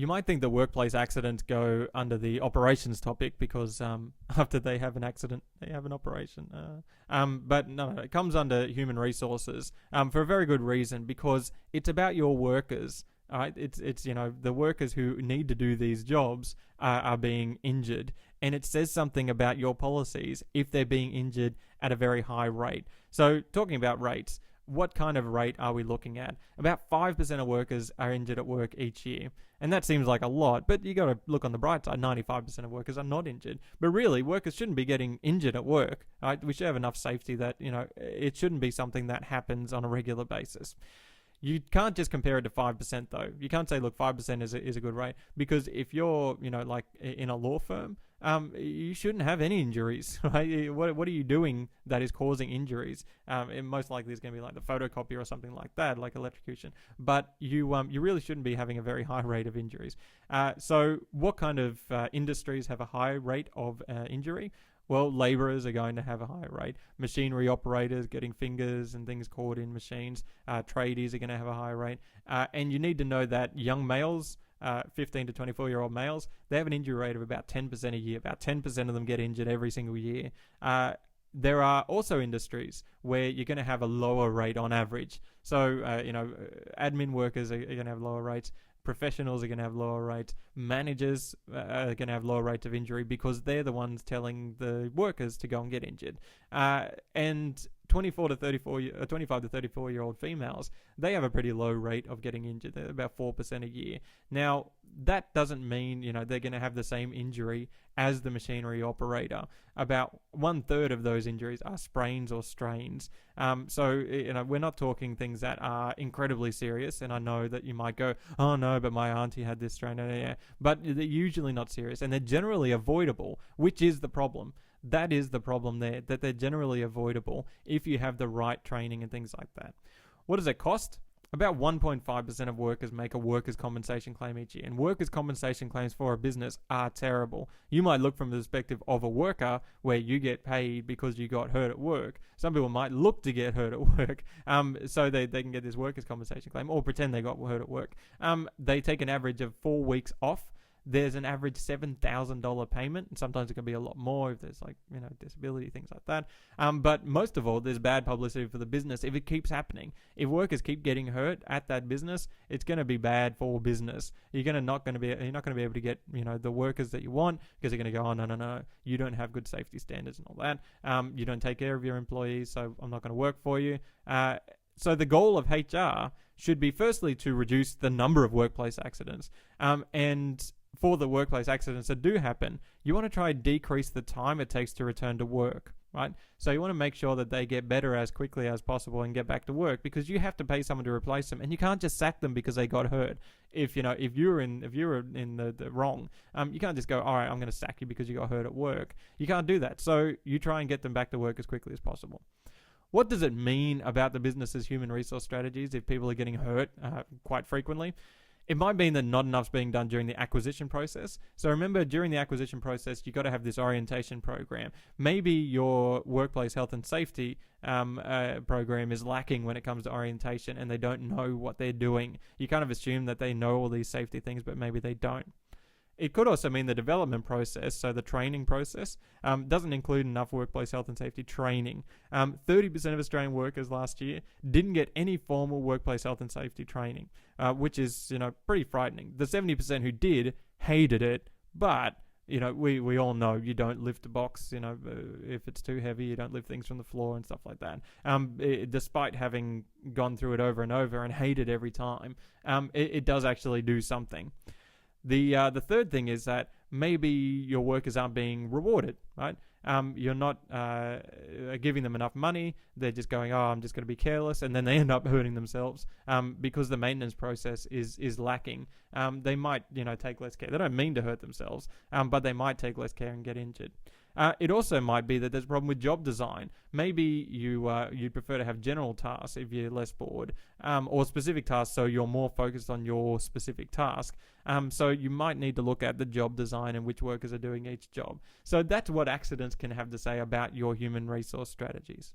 You might think the workplace accidents go under the operations topic because after they have an accident, they have an operation. But no, it comes under human resources for a very good reason, because it's about your workers. All right, it's the workers who need to do these jobs are being injured, and it says something about your policies if they're being injured at a very high rate. So talking about rates, what kind of rate are we looking at? About 5% of workers are injured at work each year. And that seems like a lot, but you got to look on the bright side. 95% of workers are not injured. But really, workers shouldn't be getting injured at work. Right? We should have enough safety that, it shouldn't be something that happens on a regular basis. You can't just compare it to 5% though. You can't say, look, 5% is a good rate, because if you're, like in a law firm, you shouldn't have any injuries, right? What are you doing that is causing injuries? And most likely it's going to be like the photocopier or something like that, like electrocution. But you really shouldn't be having a very high rate of injuries. So what kind of industries have a high rate of injury? Well, laborers are going to have a higher rate. Machinery operators getting fingers and things caught in machines. Tradies are going to have a higher rate. And you need to know that young males, 15 to 24-year-old males, they have an injury rate of about 10% a year. About 10% of them get injured every single year. There are also industries where you're going to have a lower rate on average. So, admin workers are going to have lower rates. Professionals are going to have lower rates. Managers are going to have lower rates of injury because they're the ones telling the workers to go and get injured. And 25 to 34-year-old females, they have a pretty low rate of getting injured. They're about 4% a year. Now, that doesn't mean, they're going to have the same injury as the machinery operator. About 1/3 of those injuries are sprains or strains. So, we're not talking things that are incredibly serious. And I know that you might go, oh no, but my auntie had this strain. Yeah. But they're usually not serious, and they're generally avoidable, which is the problem. That is the problem there, that they're generally avoidable if you have the right training and things like that. What does it cost? About 1.5% of workers make a workers' compensation claim each year. And workers' compensation claims for a business are terrible. You might look from the perspective of a worker where you get paid because you got hurt at work. Some people might look to get hurt at work so they can get this workers' compensation claim, or pretend they got hurt at work. They take an average of 4 weeks off. There's an average $7,000 payment, and sometimes it can be a lot more if there's disability, things like that. But most of all, there's bad publicity for the business if it keeps happening. If workers keep getting hurt at that business, it's going to be bad for business. You're not going to be able to get the workers that you want, because they're going to go, oh no, you don't have good safety standards and all that. You don't take care of your employees, so I'm not going to work for you. So the goal of HR should be firstly to reduce the number of workplace accidents, and for the workplace accidents that do happen, you want to try and decrease the time it takes to return to work, right? So you want to make sure that they get better as quickly as possible and get back to work, because you have to pay someone to replace them, and you can't just sack them because they got hurt. If you're in the wrong, you can't just go, all right, I'm going to sack you because you got hurt at work. You can't do that. So you try and get them back to work as quickly as possible. What does it mean about the business's human resource strategies if people are getting hurt quite frequently? It might mean that not enough's being done during the acquisition process. So remember, during the acquisition process, you got to have this orientation program. Maybe your workplace health and safety program is lacking when it comes to orientation, and they don't know what they're doing. You kind of assume that they know all these safety things, but maybe they don't. It could also mean the development process, so the training process, doesn't include enough workplace health and safety training. 30% of Australian workers last year didn't get any formal workplace health and safety training, which is, pretty frightening. The 70% who did hated it, but we all know you don't lift a box, if it's too heavy, you don't lift things from the floor and stuff like that. Despite having gone through it over and over and hated every time, it does actually do something. The third thing is that maybe your workers aren't being rewarded, right? You're not giving them enough money. They're just going, oh, I'm just going to be careless. And then they end up hurting themselves because the maintenance process is lacking. They might, take less care. They don't mean to hurt themselves, but they might take less care and get injured. It also might be that there's a problem with job design. Maybe you'd prefer to have general tasks if you're less bored, or specific tasks so you're more focused on your specific task. So you might need to look at the job design and which workers are doing each job. So that's what accidents can have to say about your human resource strategies.